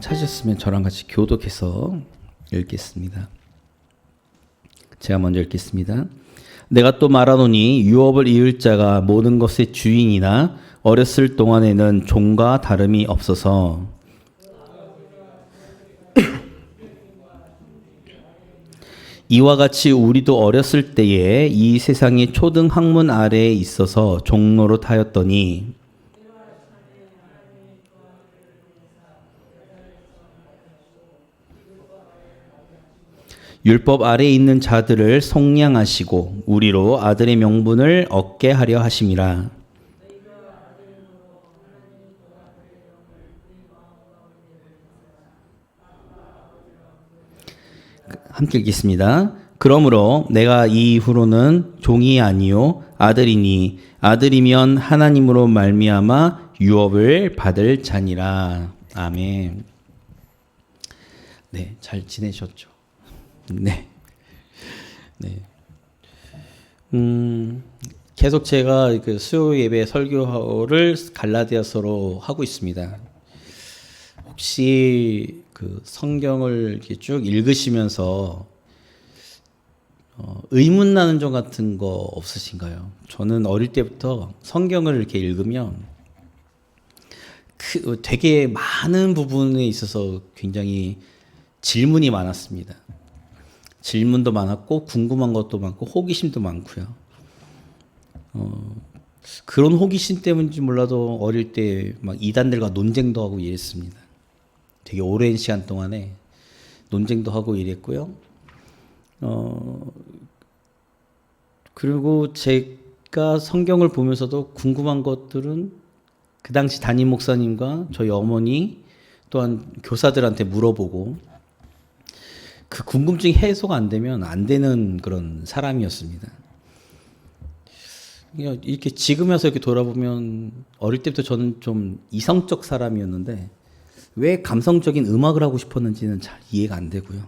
찾으셨으면 저랑 같이 교독해서 읽겠습니다. 제가 먼저 읽겠습니다. 내가 또 말하노니 유업을 이을 자가 모든 것의 주인이나 어렸을 동안에는 종과 다름이 없어서 이와 같이 우리도 어렸을 때에 이 세상의 초등 학문 아래에 있어서 종노릇 하였더니 율법 아래에 있는 자들을 속량하시고 우리로 아들의 명분을 얻게 하려 하심이라. 함께 읽겠습니다. 그러므로 내가 이후로는 종이 아니요 아들이니 아들이면 하나님으로 말미암아 유업을 받을 자니라. 아멘. 네, 잘 지내셨죠? 네. 네. 계속 제가 그 수요 예배 설교를 갈라디아서로 하고 있습니다. 혹시 그 성경을 이렇게 쭉 읽으시면서 의문 나는 점 같은 거 없으신가요? 저는 어릴 때부터 성경을 이렇게 읽으면 되게 많은 부분에 있어서 굉장히 질문이 많았습니다. 질문도 많았고 궁금한 것도 많고 호기심도 많고요. 그런 호기심 때문인지 몰라도 어릴 때 막 이단들과 논쟁도 하고 이랬습니다. 되게 오랜 시간 동안에 논쟁도 하고 이랬고요. 그리고 제가 성경을 보면서도 궁금한 것들은 그 당시 담임 목사님과 저희 어머니 또한 교사들한테 물어보고 그 궁금증이 해소가 안 되면 안 되는 그런 사람이었습니다. 이렇게 지금 와서 이렇게 돌아보면 어릴 때부터 저는 좀 이성적 사람이었는데 왜 감성적인 음악을 하고 싶었는지는 잘 이해가 안 되고요.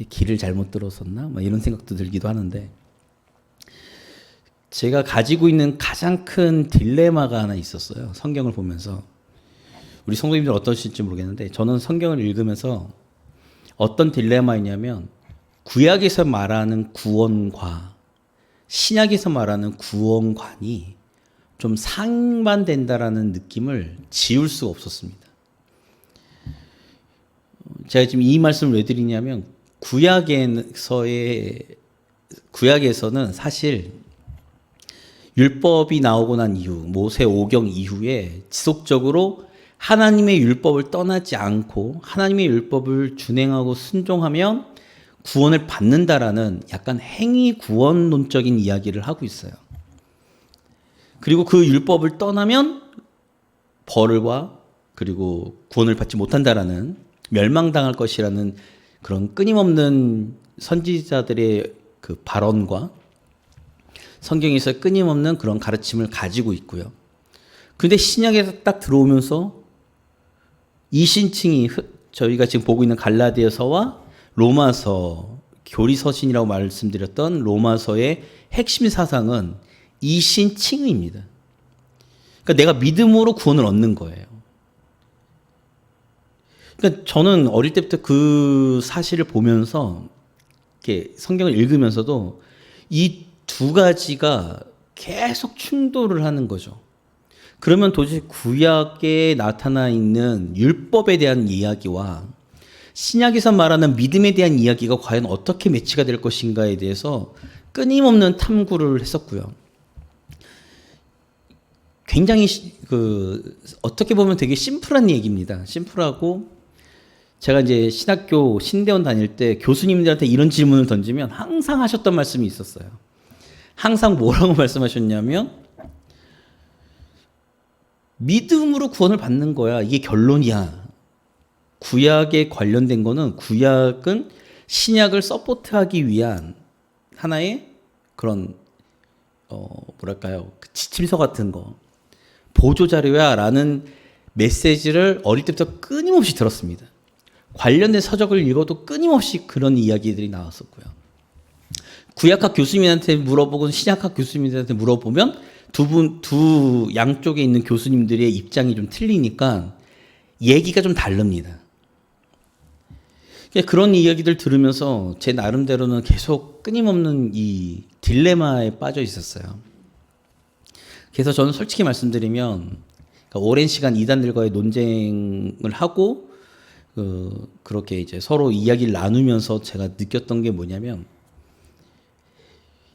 길을 잘못 들었었나? 막 이런 생각도 들기도 하는데 제가 가지고 있는 가장 큰 딜레마가 하나 있었어요. 성경을 보면서. 우리 성도님들 어떠실지 모르겠는데 저는 성경을 읽으면서 어떤 딜레마이냐면 구약에서 말하는 구원과 신약에서 말하는 구원관이 좀 상반된다라는 느낌을 지울 수가 없었습니다. 제가 지금 이 말씀을 왜 드리냐면 구약에서는 사실 율법이 나오고 난 이후 모세 오경 이후에 지속적으로 하나님의 율법을 떠나지 않고 하나님의 율법을 준행하고 순종하면 구원을 받는다라는 약간 행위 구원론적인 이야기를 하고 있어요. 그리고 그 율법을 떠나면 벌과 그리고 구원을 받지 못한다라는 멸망당할 것이라는 그런 끊임없는 선지자들의 그 발언과 성경에서 끊임없는 그런 가르침을 가지고 있고요. 그런데 신약에 딱 들어오면서 이신칭이 저희가 지금 보고 있는 갈라디아서와 로마서, 교리서신이라고 말씀드렸던 로마서의 핵심 사상은 이신칭의입니다. 그러니까 내가 믿음으로 구원을 얻는 거예요. 그러니까 저는 어릴 때부터 그 사실을 보면서 이렇게 성경을 읽으면서도 이 두 가지가 계속 충돌을 하는 거죠. 그러면 도대체 구약에 나타나 있는 율법에 대한 이야기와 신약에서 말하는 믿음에 대한 이야기가 과연 어떻게 매치가 될 것인가에 대해서 끊임없는 탐구를 했었고요. 굉장히 어떻게 보면 되게 심플한 얘기입니다. 심플하고 제가 이제 신학교 신대원 다닐 때 교수님들한테 이런 질문을 던지면 항상 하셨던 말씀이 있었어요. 항상 뭐라고 말씀하셨냐면 믿음으로 구원을 받는 거야. 이게 결론이야. 구약에 관련된 거는 구약은 신약을 서포트하기 위한 하나의 그런 지침서 같은 거 보조자료야라는 메시지를 어릴 때부터 끊임없이 들었습니다. 관련된 서적을 읽어도 끊임없이 그런 이야기들이 나왔었고요. 구약학 교수님한테 물어보고 신약학 교수님한테 물어보면 두 양쪽에 있는 교수님들의 입장이 좀 틀리니까 얘기가 좀 다릅니다. 그런 이야기들 들으면서 제 나름대로는 계속 끊임없는 이 딜레마에 빠져 있었어요. 그래서 저는 솔직히 말씀드리면 그러니까 오랜 시간 이단들과의 논쟁을 하고 그렇게 이제 서로 이야기를 나누면서 제가 느꼈던 게 뭐냐면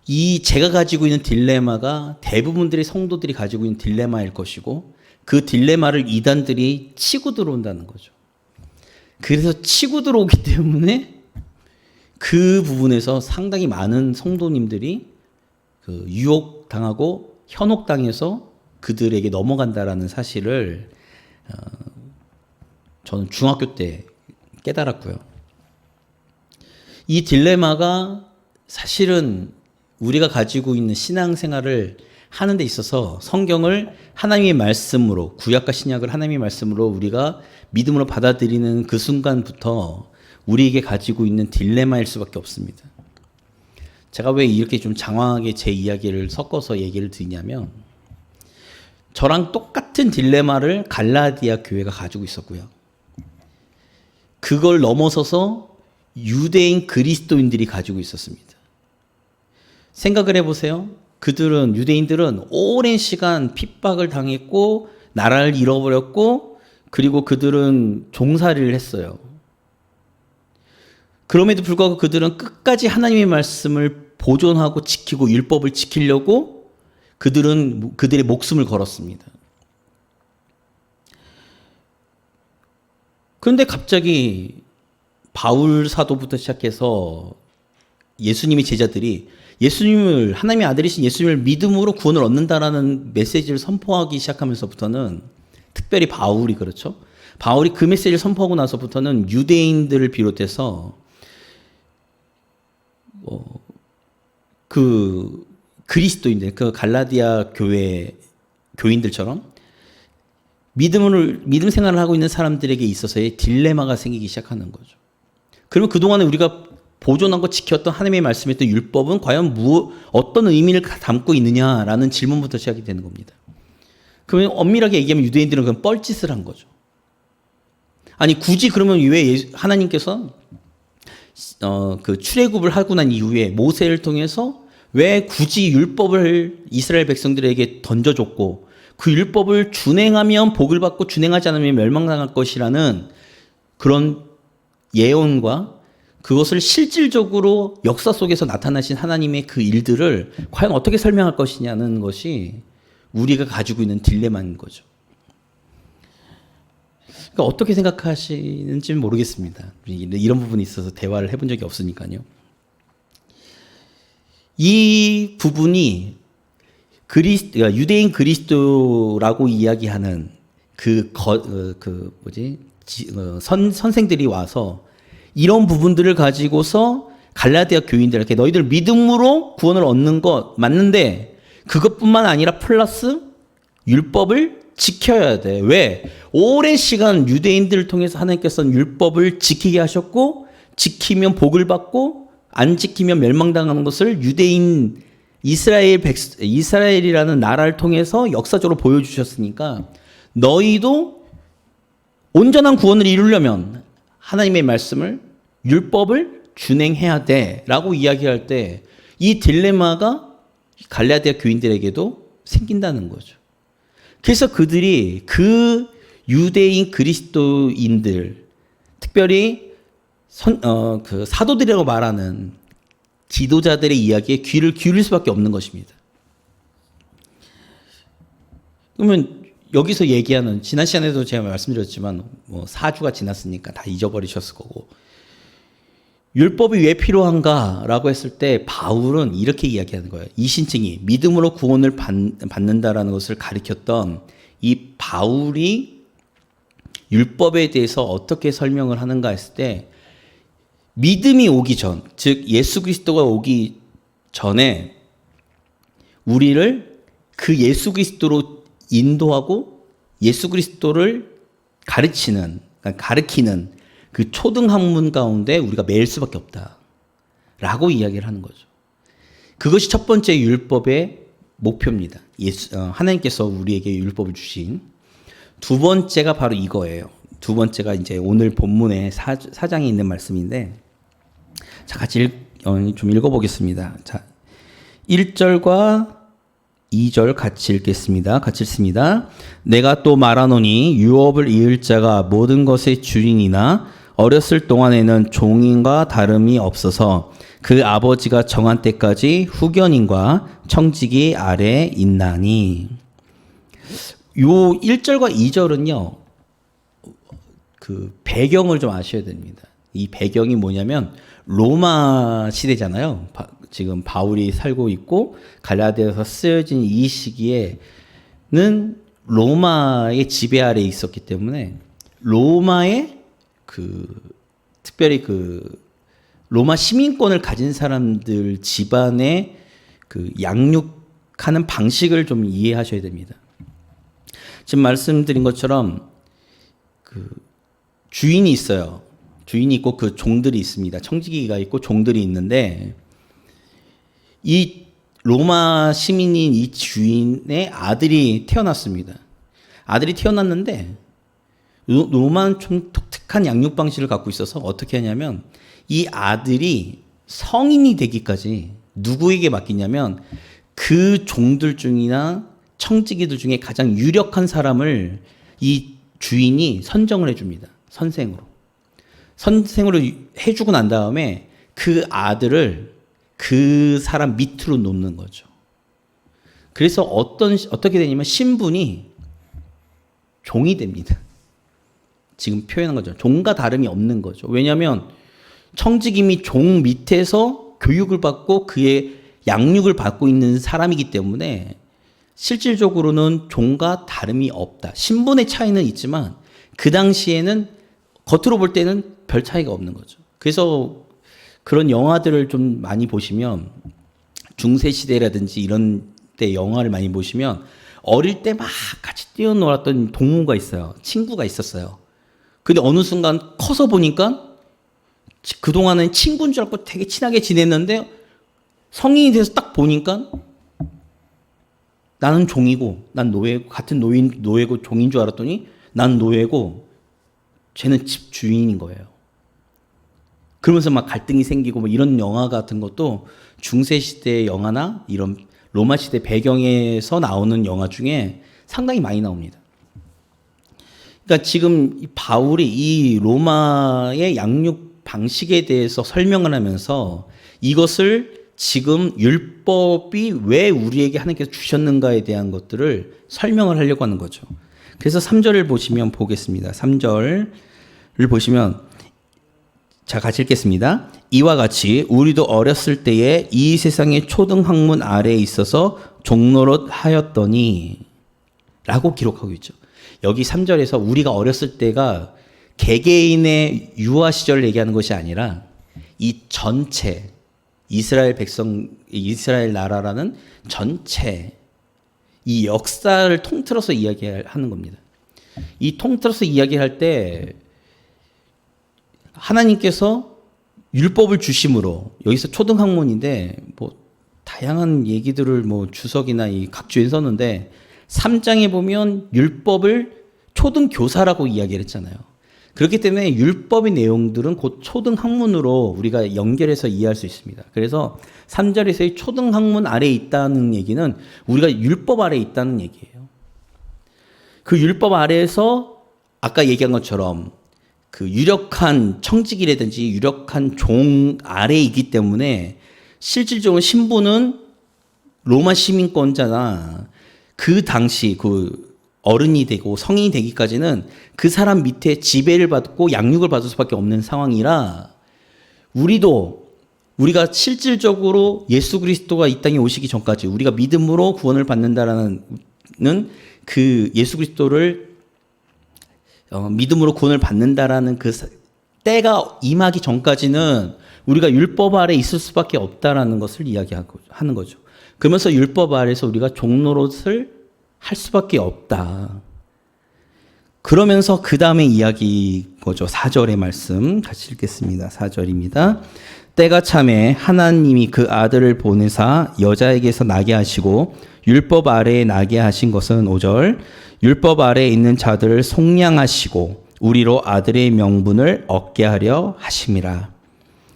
이 제가 가지고 있는 딜레마가 대부분들의 성도들이 가지고 있는 딜레마일 것이고 그 딜레마를 이단들이 치고 들어온다는 거죠. 그래서 치고 들어오기 때문에 그 부분에서 상당히 많은 성도님들이 유혹당하고 현혹당해서 그들에게 넘어간다라는 사실을 저는 중학교 때 깨달았고요. 이 딜레마가 사실은 우리가 가지고 있는 신앙생활을 하는 데 있어서 성경을 하나님의 말씀으로 구약과 신약을 하나님의 말씀으로 우리가 믿음으로 받아들이는 그 순간부터 우리에게 가지고 있는 딜레마일 수밖에 없습니다. 제가 왜 이렇게 좀 장황하게 제 이야기를 섞어서 얘기를 드리냐면 저랑 똑같은 딜레마를 갈라디아 교회가 가지고 있었고요. 그걸 넘어서서 유대인 그리스도인들이 가지고 있었습니다. 생각을 해보세요. 유대인들은 오랜 시간 핍박을 당했고 나라를 잃어버렸고 그리고 그들은 종살이를 했어요. 그럼에도 불구하고 그들은 끝까지 하나님의 말씀을 보존하고 지키고 율법을 지키려고 그들의 목숨을 걸었습니다. 그런데 갑자기 바울 사도부터 시작해서 예수님의 제자들이 하나님의 아들이신 예수님을 믿음으로 구원을 얻는다라는 메시지를 선포하기 시작하면서부터는 특별히 바울이 그렇죠. 바울이 그 메시지를 선포하고 나서부터는 유대인들을 비롯해서 그 그리스도인들, 그 갈라디아 교회 교인들처럼 믿음 생활을 하고 있는 사람들에게 있어서의 딜레마가 생기기 시작하는 거죠. 그러면 그동안에 우리가 보존하고 지켰던 하나님의 말씀했던 율법은 과연 어떤 의미를 담고 있느냐라는 질문부터 시작이 되는 겁니다. 그러면 엄밀하게 얘기하면 유대인들은 그건 뻘짓을 한 거죠. 아니 굳이 그러면 왜 하나님께서 그 출애굽을 하고 난 이후에 모세를 통해서 왜 굳이 율법을 이스라엘 백성들에게 던져줬고 그 율법을 준행하면 복을 받고 준행하지 않으면 멸망당할 것이라는 그런 예언과 그것을 실질적으로 역사 속에서 나타나신 하나님의 그 일들을 과연 어떻게 설명할 것이냐는 것이 우리가 가지고 있는 딜레마인 거죠. 그러니까 어떻게 생각하시는지는 모르겠습니다. 이런 부분이 있어서 대화를 해본 적이 없으니까요. 이 부분이 유대인 그리스도라고 이야기하는 선생들이 와서 이런 부분들을 가지고서 갈라디아 교인들에게 너희들 믿음으로 구원을 얻는 것 맞는데 그것뿐만 아니라 플러스 율법을 지켜야 돼. 왜? 오랜 시간 유대인들을 통해서 하나님께서는 율법을 지키게 하셨고 지키면 복을 받고 안 지키면 멸망당하는 것을 이스라엘이라는 나라를 통해서 역사적으로 보여주셨으니까 너희도 온전한 구원을 이루려면 하나님의 말씀을 율법을 준행해야 돼 라고 이야기할 때 이 딜레마가 갈라디아 교인들에게도 생긴다는 거죠. 그래서 그들이 그 유대인 그리스도인들 특별히 그 사도들이라고 말하는 지도자들의 이야기에 귀를 기울일 수밖에 없는 것입니다. 그러면 여기서 얘기하는 지난 시간에도 제가 말씀드렸지만 4주가 지났으니까 다 잊어버리셨을 거고 율법이 왜 필요한가라고 했을 때 바울은 이렇게 이야기하는 거예요. 이신증이 믿음으로 구원을 받는다라는 것을 가리켰던 이 바울이 율법에 대해서 어떻게 설명을 하는가 했을 때 믿음이 오기 전, 즉 예수 그리스도가 오기 전에 우리를 그 예수 그리스도로 인도하고 예수 그리스도를 가르치는 그 초등학문 가운데 우리가 매일 수밖에 없다라고 이야기를 하는 거죠. 그것이 첫 번째 율법의 목표입니다. 하나님께서 우리에게 율법을 주신 두 번째가 바로 이거예요. 두 번째가 이제 오늘 본문의 사장에 있는 말씀인데, 자, 같이 좀 읽어보겠습니다. 자, 1절과 2절 같이 읽겠습니다. 같이 읽습니다. 내가 또 말하노니 유업을 이을 자가 모든 것의 주인이나 어렸을 동안에는 종인과 다름이 없어서 그 아버지가 정한 때까지 후견인과 청지기 아래 있나니. 요 1절과 2절은요, 그 배경을 좀 아셔야 됩니다. 이 배경이 뭐냐면 로마 시대잖아요. 지금 바울이 살고 있고 갈라디아에서 쓰여진 이 시기에는 로마의 지배 아래에 있었기 때문에 로마의 특별히 로마 시민권을 가진 사람들 집안의 양육하는 방식을 좀 이해하셔야 됩니다. 지금 말씀드린 것처럼 주인이 있어요. 주인이 있고 그 종들이 있습니다. 청지기가 있고 종들이 있는데, 이 로마 시민인 이 주인의 아들이 태어났습니다. 아들이 태어났는데 로마는 좀 독특한 양육 방식을 갖고 있어서 어떻게 하냐면, 이 아들이 성인이 되기까지 누구에게 맡기냐면 그 종들 중이나 청지기들 중에 가장 유력한 사람을 이 주인이 선정을 해줍니다. 선생으로 해주고 난 다음에 그 아들을 그 사람 밑으로 놓는 거죠. 그래서 어떻게 되냐면 신분이 종이 됩니다. 지금 표현한 거죠. 종과 다름이 없는 거죠. 왜냐하면 청지기미 종 밑에서 교육을 받고 그의 양육을 받고 있는 사람이기 때문에 실질적으로는 종과 다름이 없다. 신분의 차이는 있지만 그 당시에는 겉으로 볼 때는 별 차이가 없는 거죠. 그래서 그런 영화들을 좀 많이 보시면, 중세시대라든지 이런 때 영화를 많이 보시면 어릴 때 막 같이 뛰어놀았던 동무가 있어요. 친구가 있었어요. 근데 어느 순간 커서 보니까 그동안은 친구인 줄 알고 되게 친하게 지냈는데 성인이 돼서 딱 보니까 나는 종이고 난 노예고, 같은 노예고 종인 줄 알았더니 난 노예고 쟤는 집 주인인 거예요. 그러면서 막 갈등이 생기고 뭐 이런 영화 같은 것도 중세시대 영화나 이런 로마 시대 배경에서 나오는 영화 중에 상당히 많이 나옵니다. 그러니까 지금 바울이 이 로마의 양육 방식에 대해서 설명을 하면서 이것을 지금 율법이 왜 우리에게 하나님께서 주셨는가에 대한 것들을 설명을 하려고 하는 거죠. 그래서 3절을 보겠습니다. 3절을 보시면, 자, 같이 읽겠습니다. 이와 같이 우리도 어렸을 때에 이 세상의 초등학문 아래에 있어서 종노릇 하였더니 라고 기록하고 있죠. 여기 3절에서 우리가 어렸을 때가 개개인의 유아 시절을 얘기하는 것이 아니라 이 전체 이스라엘 나라라는 전체 이 역사를 통틀어서 이야기하는 겁니다. 이 통틀어서 이야기할 때 하나님께서 율법을 주심으로, 여기서 초등학문인데 뭐 다양한 얘기들을 뭐 주석이나 이 각주에 썼는데 3장에 보면 율법을 초등교사라고 이야기를 했잖아요. 그렇기 때문에 율법의 내용들은 곧 초등학문으로 우리가 연결해서 이해할 수 있습니다. 그래서 3절에서의 초등학문 아래에 있다는 얘기는 우리가 율법 아래에 있다는 얘기예요. 그 율법 아래에서 아까 얘기한 것처럼 그 유력한 청지기라든지 유력한 종 아래에 있기 때문에 실질적으로 신분은 로마 시민권자나 그 당시 그 어른이 되고 성인이 되기까지는 그 사람 밑에 지배를 받고 양육을 받을 수밖에 없는 상황이라, 우리가 실질적으로 예수 그리스도가 이 땅에 오시기 전까지 우리가 믿음으로 구원을 받는다라는 그 예수 그리스도를 믿음으로 구원을 받는다라는 그 때가 임하기 전까지는 우리가 율법 아래 있을 수밖에 없다라는 것을 이야기하는 거죠. 그러면서 율법 아래에서 우리가 종노릇을 할 수밖에 없다. 그러면서 그 다음에 이야기 거죠. 4절의 말씀 같이 읽겠습니다. 4절입니다. 때가 참에 하나님이 그 아들을 보내사 여자에게서 나게 하시고 율법 아래에 나게 하신 것은 5절 율법 아래에 있는 자들을 속량하시고 우리로 아들의 명분을 얻게 하려 하심이라.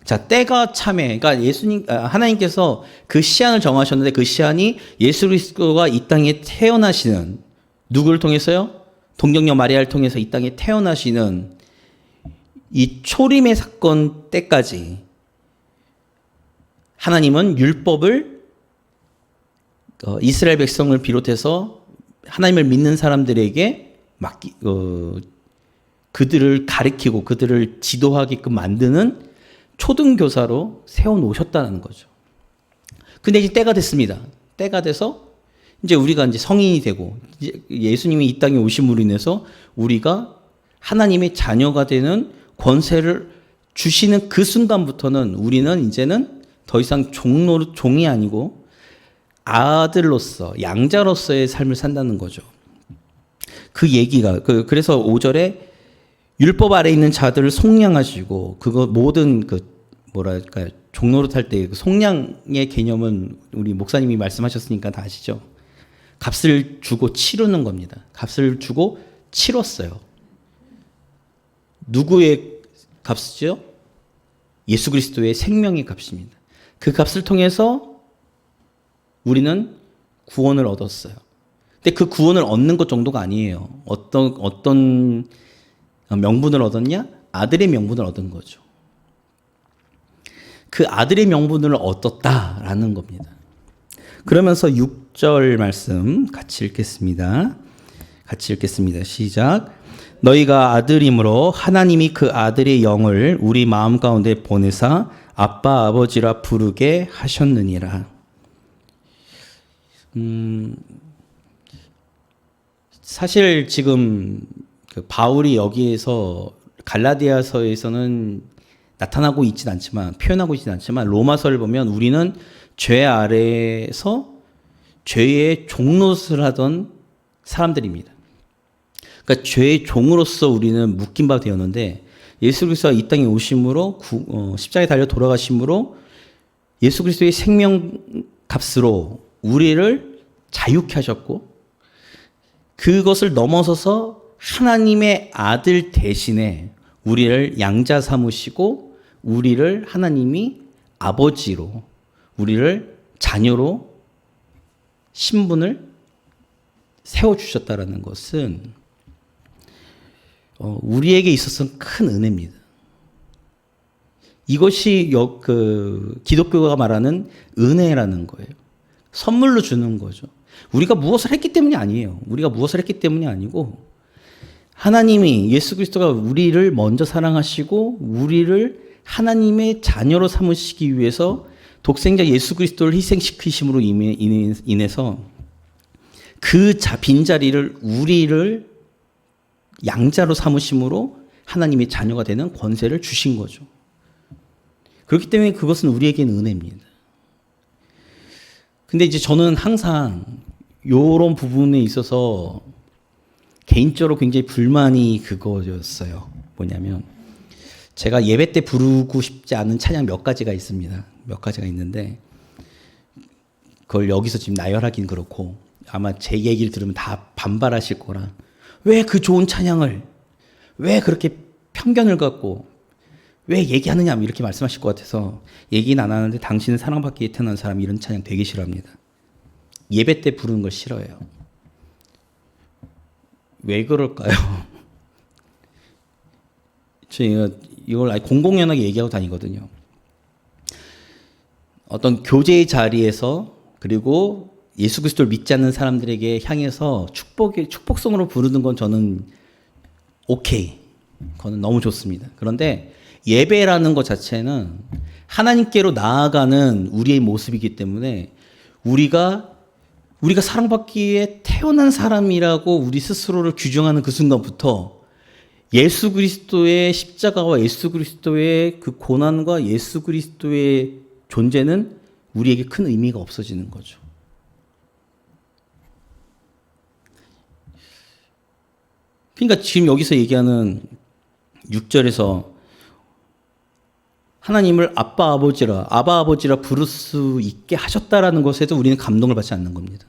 자, 때가 참에, 그러니까 하나님께서 그 시한을 정하셨는데 그 시한이 예수 그리스도가 이 땅에 태어나시는, 누구를 통해서요? 동정녀 마리아를 통해서 이 땅에 태어나시는 이 초림의 사건 때까지 하나님은 율법을 이스라엘 백성을 비롯해서 하나님을 믿는 사람들에게 그들을 가리키고 그들을 지도하게끔 만드는 초등교사로 세워놓으셨다는 거죠. 근데 이제 때가 됐습니다. 때가 돼서 이제 우리가 이제 성인이 되고 이제 예수님이 이 땅에 오심으로 인해서 우리가 하나님의 자녀가 되는 권세를 주시는 그 순간부터는 우리는 이제는 더 이상 종이 아니고 아들로서, 양자로서의 삶을 산다는 거죠. 그 얘기가, 그래서 5절에 율법 아래 있는 자들을 속량하시고, 그거 모든 종노릇할 때 속량의 개념은 우리 목사님이 말씀하셨으니까 다 아시죠? 값을 주고 치르는 겁니다. 값을 주고 치렀어요. 누구의 값이죠? 예수 그리스도의 생명의 값입니다. 그 값을 통해서 우리는 구원을 얻었어요. 근데 그 구원을 얻는 것 정도가 아니에요. 어떤 명분을 얻었냐? 아들의 명분을 얻은 거죠. 그 아들의 명분을 얻었다라는 겁니다. 그러면서 6절 말씀 같이 읽겠습니다. 시작. 너희가 아들이므로 하나님이 그 아들의 영을 우리 마음 가운데 보내사 아빠 아버지라 부르게 하셨느니라. 사실 지금 바울이 여기에서 갈라디아서에서는 나타나고 있진 않지만, 표현하고 있진 않지만, 로마서를 보면 우리는 죄 아래에서 죄의 종노릇을 하던 사람들입니다. 그러니까 죄의 종으로서 우리는 묶인 바 되었는데, 예수 그리스도가 이 땅에 오심으로 십자가에 달려 돌아가심으로 예수 그리스도의 생명 값으로 우리를 자유케 하셨고, 그것을 넘어서서 하나님의 아들 대신에 우리를 양자 삼으시고 우리를 하나님이 아버지로, 우리를 자녀로 신분을 세워주셨다는 것은 우리에게 있어서는 큰 은혜입니다. 이것이 기독교가 말하는 은혜라는 거예요. 선물로 주는 거죠. 우리가 무엇을 했기 때문이 아니에요. 우리가 무엇을 했기 때문이 아니고 하나님이, 예수 그리스도가 우리를 먼저 사랑하시고 우리를 하나님의 자녀로 삼으시기 위해서 독생자 예수 그리스도를 희생시키심으로 인해서 그 빈자리를 우리를 양자로 삼으심으로 하나님의 자녀가 되는 권세를 주신 거죠. 그렇기 때문에 그것은 우리에게는 은혜입니다. 근데 이제 저는 항상 이런 부분에 있어서 개인적으로 굉장히 불만이 그거였어요. 뭐냐면 제가 예배 때 부르고 싶지 않은 찬양 몇 가지가 있습니다. 몇 가지가 있는데 그걸 여기서 지금 나열하긴 그렇고 아마 제 얘기를 들으면 다 반발하실 거라. 왜 그 좋은 찬양을 왜 그렇게 편견을 갖고 왜 얘기하느냐 이렇게 말씀하실 것 같아서 얘기는 안 하는데 당신은 사랑받기 위해 태어난 사람 이런 찬양 되게 싫어합니다. 예배 때 부르는 걸 싫어해요. 왜 그럴까요? 제가 이걸 공공연하게 얘기하고 다니거든요. 어떤 교제의 자리에서 그리고 예수 그리스도를 믿지 않는 사람들에게 향해서 축복성으로 부르는 건 저는 오케이. 그건 너무 좋습니다. 그런데 예배라는 것 자체는 하나님께로 나아가는 우리의 모습이기 때문에 우리가 사랑받기에 태어난 사람이라고 우리 스스로를 규정하는 그 순간부터 예수 그리스도의 십자가와 예수 그리스도의 그 고난과 예수 그리스도의 존재는 우리에게 큰 의미가 없어지는 거죠. 그러니까 지금 여기서 얘기하는 6절에서 하나님을 아빠 아버지라 부를 수 있게 하셨다라는 것에도 우리는 감동을 받지 않는 겁니다.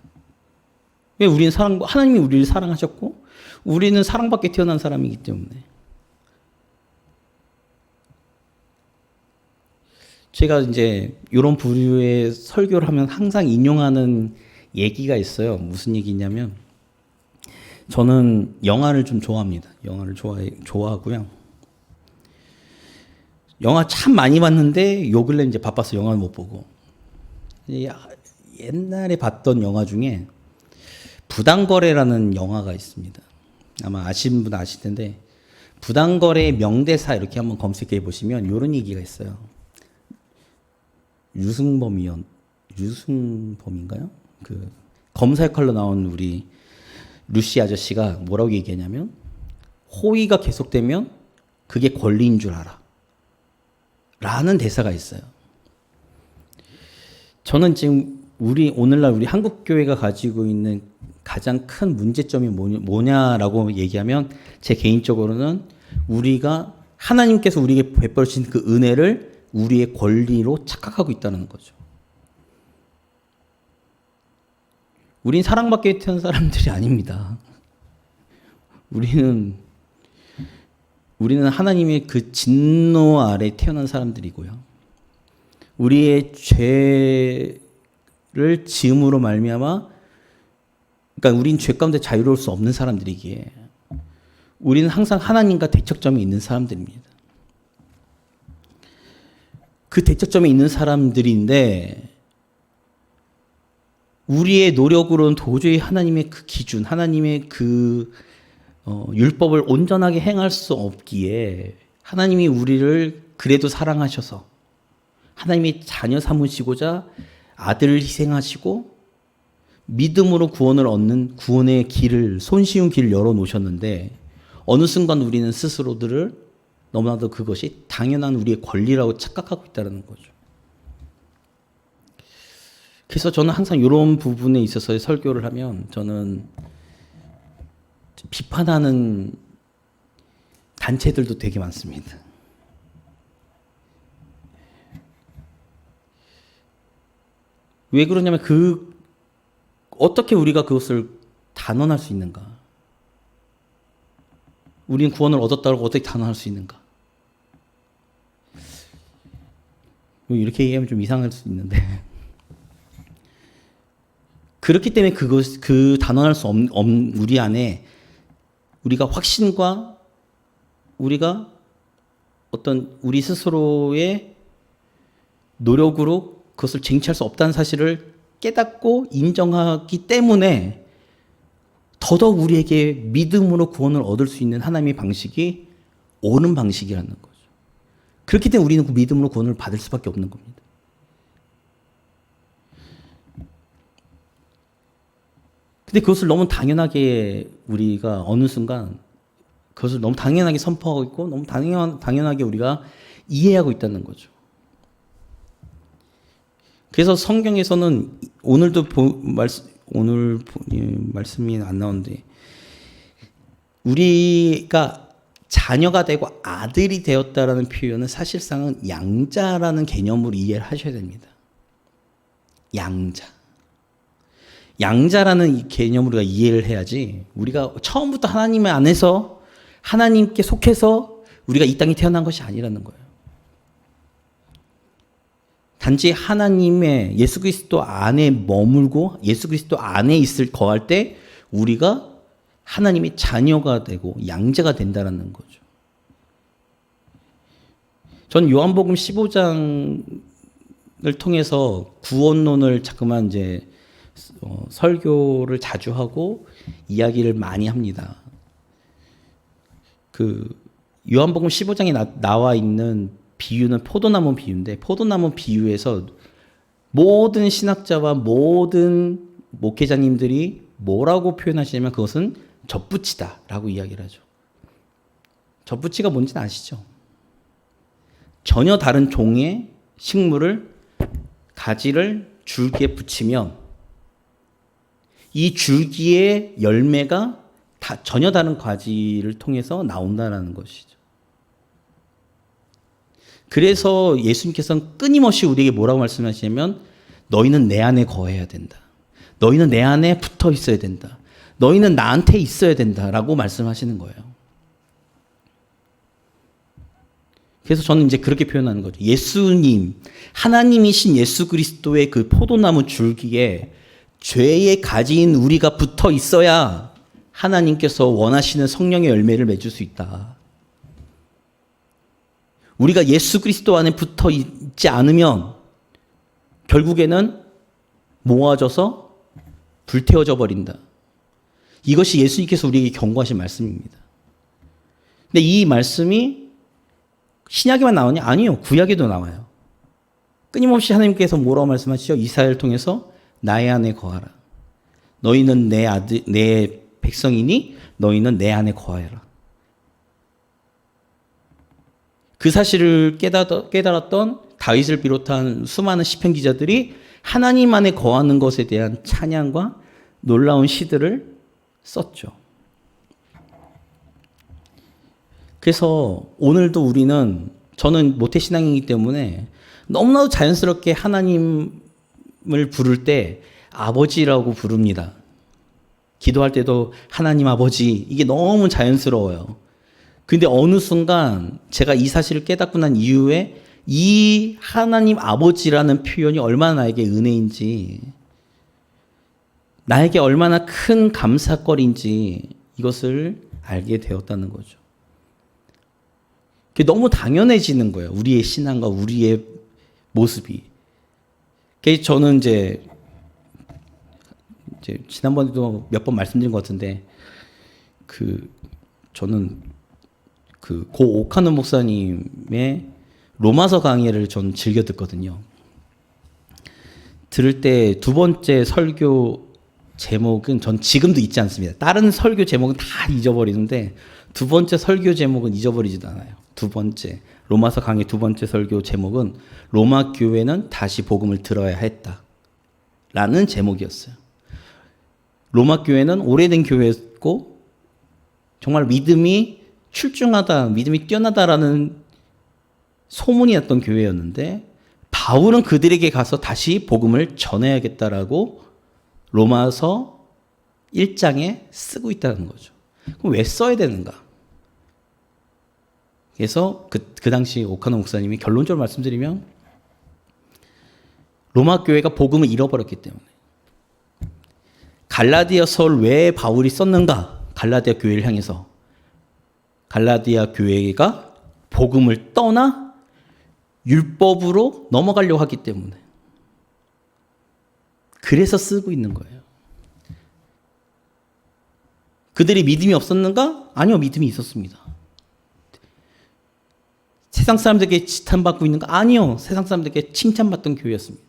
왜? 하나님이 우리를 사랑하셨고 우리는 사랑받게 태어난 사람이기 때문에. 제가 이제 이런 부류의 설교를 하면 항상 인용하는 얘기가 있어요. 무슨 얘기냐면 저는 영화를 좀 좋아합니다. 영화를 좋아하고요. 영화 참 많이 봤는데 요 근래 이제 바빠서 영화를 못 보고 옛날에 봤던 영화 중에 부당거래라는 영화가 있습니다. 아마 아시는 분 아실 텐데 부당거래 명대사 이렇게 한번 검색해 보시면 이런 얘기가 있어요. 유승범인가요? 그 검사 역할로 나온 우리 루시 아저씨가 뭐라고 얘기하냐면 호의가 계속되면 그게 권리인 줄 알아. 라는 대사가 있어요. 저는 지금 오늘날 우리 한국교회가 가지고 있는 가장 큰 문제점이 뭐냐라고 얘기하면 제 개인적으로는 우리가 하나님께서 우리에게 베풀으신 그 은혜를 우리의 권리로 착각하고 있다는 거죠. 우린 사랑받게 태어난 사람들이 아닙니다. 우리는 하나님의 그 진노 아래 태어난 사람들이고요. 우리의 죄를 지음으로 말미암아, 그러니까 우린 죄 가운데 자유로울 수 없는 사람들이기에 우리는 항상 하나님과 대척점이 있는 사람들입니다. 그 대척점에 있는 사람들인데 우리의 노력으로는 도저히 하나님의 그 기준, 하나님의 그 율법을 온전하게 행할 수 없기에 하나님이 우리를 그래도 사랑하셔서 하나님의 자녀 삼으시고자 아들을 희생하시고 믿음으로 구원을 얻는 구원의 길을, 손쉬운 길을 열어놓으셨는데 어느 순간 우리는 스스로들을 너무나도 그것이 당연한 우리의 권리라고 착각하고 있다는 거죠. 그래서 저는 항상 이런 부분에 있어서의 설교를 하면 저는 비판하는 단체들도 되게 많습니다. 왜 그러냐면 어떻게 우리가 그것을 단언할 수 있는가? 우리는 구원을 얻었다고 어떻게 단언할 수 있는가? 이렇게 얘기하면 좀 이상할 수 있는데 그렇기 때문에 그 단언할 수 없는 우리 안에 우리가 확신과 우리가 어떤 우리 스스로의 노력으로 그것을 쟁취할 수 없다는 사실을 깨닫고 인정하기 때문에 더더욱 우리에게 믿음으로 구원을 얻을 수 있는 하나님의 방식이 오는 방식이라는 거죠. 그렇기 때문에 우리는 그 믿음으로 구원을 받을 수밖에 없는 겁니다. 근데 그것을 너무 당연하게 우리가 어느 순간 그것을 너무 당연하게 선포하고 있고 너무 당연하게 우리가 이해하고 있다는 거죠. 그래서 성경에서는 오늘 말씀이 안 나오는데 우리가 자녀가 되고 아들이 되었다라는 표현은 사실상은 양자라는 개념으로 이해를 하셔야 됩니다. 양자라는 이 개념으로 우리가 이해를 해야지 우리가 처음부터 하나님 안에서 하나님께 속해서 우리가 이 땅에 태어난 것이 아니라는 거예요. 단지 하나님의 예수 그리스도 안에 머물고 예수 그리스도 안에 거할 때 우리가 하나님의 자녀가 되고 양자가 된다는 거죠. 전 요한복음 15장을 통해서 구원론을 자꾸만 이제 설교를 자주 하고 이야기를 많이 합니다. 그 요한복음 15장에 나와 있는 비유는 포도나무 비유인데 포도나무 비유에서 모든 신학자와 모든 목회자님들이 뭐라고 표현하시냐면 그것은 젖붙이다라고 이야기를 하죠. 젖붙이가 뭔지는 아시죠? 전혀 다른 종의 식물을 가지를 줄기에 붙이면 이 줄기의 열매가 전혀 다른 가지를 통해서 나온다는 것이죠. 그래서 예수님께서는 끊임없이 우리에게 뭐라고 말씀하시냐면 너희는 내 안에 거해야 된다. 너희는 내 안에 붙어 있어야 된다. 너희는 나한테 있어야 된다라고 말씀하시는 거예요. 그래서 저는 이제 그렇게 표현하는 거죠. 예수님, 하나님이신 예수 그리스도의 그 포도나무 줄기에 죄에 가진 우리가 붙어 있어야 하나님께서 원하시는 성령의 열매를 맺을 수 있다. 우리가 예수 그리스도 안에 붙어 있지 않으면 결국에는 모아져서 불태워져 버린다. 이것이 예수님께서 우리에게 경고하신 말씀입니다. 근데 이 말씀이 신약에만 나오냐? 아니요. 구약에도 나와요. 끊임없이 하나님께서 뭐라고 말씀하시죠? 이사야를 통해서 나의 안에 거하라. 너희는 내 백성이니 너희는 내 안에 거하여라. 그 사실을 깨달았던 다윗을 비롯한 수많은 시편 기자들이 하나님 안에 거하는 것에 대한 찬양과 놀라운 시들을 썼죠. 그래서 오늘도 저는 모태신앙이기 때문에 너무나도 자연스럽게 하나님을 부를 때 아버지라고 부릅니다. 기도할 때도 하나님 아버지, 이게 너무 자연스러워요. 근데 어느 순간 제가 이 사실을 깨닫고 난 이후에 이 하나님 아버지라는 표현이 얼마나 나에게 은혜인지, 나에게 얼마나 큰 감사거리인지 이것을 알게 되었다는 거죠. 그게 너무 당연해지는 거예요. 우리의 신앙과 우리의 모습이. 그래서 저는 이제 지난번에도 몇 번 말씀드린 것 같은데, 저는 고 오카노 목사님의 로마서 강의를 전 즐겨 듣거든요. 들을 때 두 번째 설교 제목은 전 지금도 잊지 않습니다. 다른 설교 제목은 다 잊어버리는데 두 번째 설교 제목은 잊어버리지도 않아요. 두 번째 로마서 강의 두 번째 설교 제목은 로마 교회는 다시 복음을 들어야 했다라는 제목이었어요. 로마 교회는 오래된 교회였고 정말 믿음이 출중하다, 믿음이 뛰어나다라는 소문이 났던 교회였는데 바울은 그들에게 가서 다시 복음을 전해야겠다라고 로마서 1장에 쓰고 있다는 거죠. 그럼 왜 써야 되는가? 그래서 그 당시 오카노 목사님이 결론적으로 말씀드리면 로마 교회가 복음을 잃어버렸기 때문에. 갈라디아서를 왜 바울이 썼는가? 갈라디아 교회를 향해서. 갈라디아 교회가 복음을 떠나 율법으로 넘어가려고 하기 때문에. 그래서 쓰고 있는 거예요. 그들이 믿음이 없었는가? 아니요, 믿음이 있었습니다. 세상 사람들에게 지탄받고 있는가? 아니요, 세상 사람들에게 칭찬받던 교회였습니다.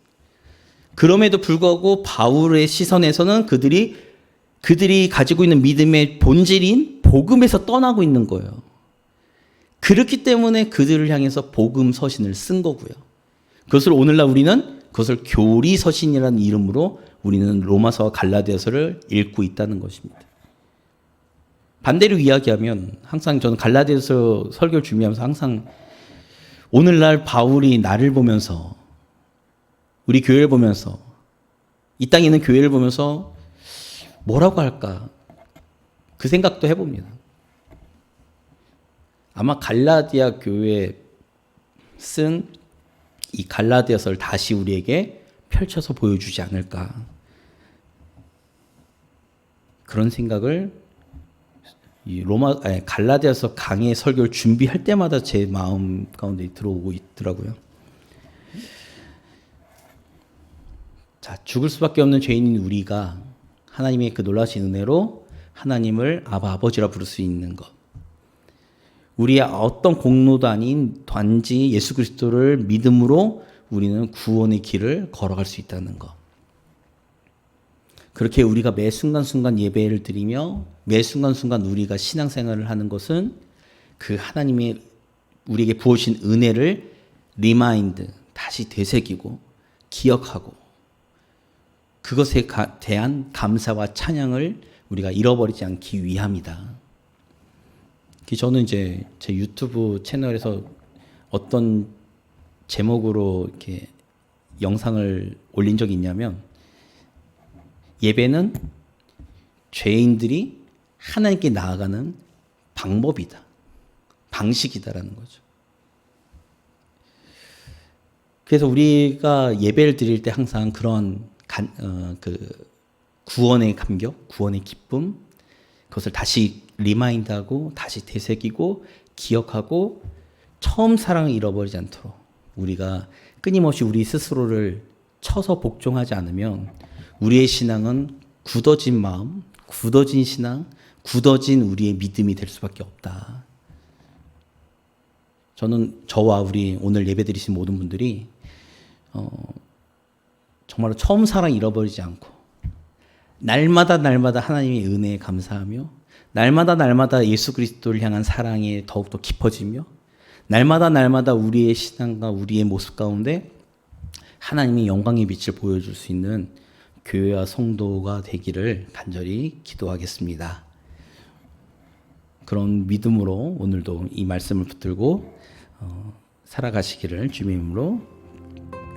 그럼에도 불구하고 바울의 시선에서는 그들이 가지고 있는 믿음의 본질인 복음에서 떠나고 있는 거예요. 그렇기 때문에 그들을 향해서 복음 서신을 쓴 거고요. 그것을 오늘날 우리는 그것을 교리 서신이라는 이름으로 우리는 로마서와 갈라디아서를 읽고 있다는 것입니다. 반대로 이야기하면 항상 저는 갈라디아서 설교를 준비하면서 항상 오늘날 바울이 나를 보면서 우리 교회를 보면서 이 땅에 있는 교회를 보면서 뭐라고 할까? 그 생각도 해봅니다. 아마 갈라디아 교회에 쓴 이 갈라디아서를 다시 우리에게 펼쳐서 보여주지 않을까. 그런 생각을 갈라디아서 강의 설교를 준비할 때마다 제 마음 가운데 들어오고 있더라고요. 자, 죽을 수밖에 없는 죄인인 우리가 하나님의 그 놀라신 은혜로 하나님을 아버지라 부를 수 있는 것. 우리의 어떤 공로도 아닌 단지 예수 그리스도를 믿음으로 우리는 구원의 길을 걸어갈 수 있다는 것. 그렇게 우리가 매 순간순간 예배를 드리며 매 순간순간 우리가 신앙생활을 하는 것은 그 하나님의 우리에게 부어주신 은혜를 리마인드, 다시 되새기고 기억하고 그것에 대한 감사와 찬양을 우리가 잃어버리지 않기 위함이다. 저는 이제 제 유튜브 채널에서 어떤 제목으로 이렇게 영상을 올린 적이 있냐면 예배는 죄인들이 하나님께 나아가는 방법이다. 방식이다라는 거죠. 그래서 우리가 예배를 드릴 때 항상 그런 그 구원의 감격, 구원의 기쁨, 그것을 다시 리마인드하고 다시 되새기고 기억하고 처음 사랑을 잃어버리지 않도록 우리가 끊임없이 우리 스스로를 쳐서 복종하지 않으면 우리의 신앙은 굳어진 마음, 굳어진 신앙, 굳어진 우리의 믿음이 될 수밖에 없다. 저는 저와 우리 오늘 예배드리신 모든 분들이 정말로 처음 사랑 잃어버리지 않고 날마다 하나님의 은혜에 감사하며 날마다 예수 그리스도를 향한 사랑에 더욱더 깊어지며 날마다 우리의 신앙과 우리의 모습 가운데 하나님의 영광의 빛을 보여줄 수 있는 교회와 성도가 되기를 간절히 기도하겠습니다. 그런 믿음으로 오늘도 이 말씀을 붙들고 살아가시기를 주님의 이름으로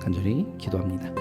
간절히 기도합니다.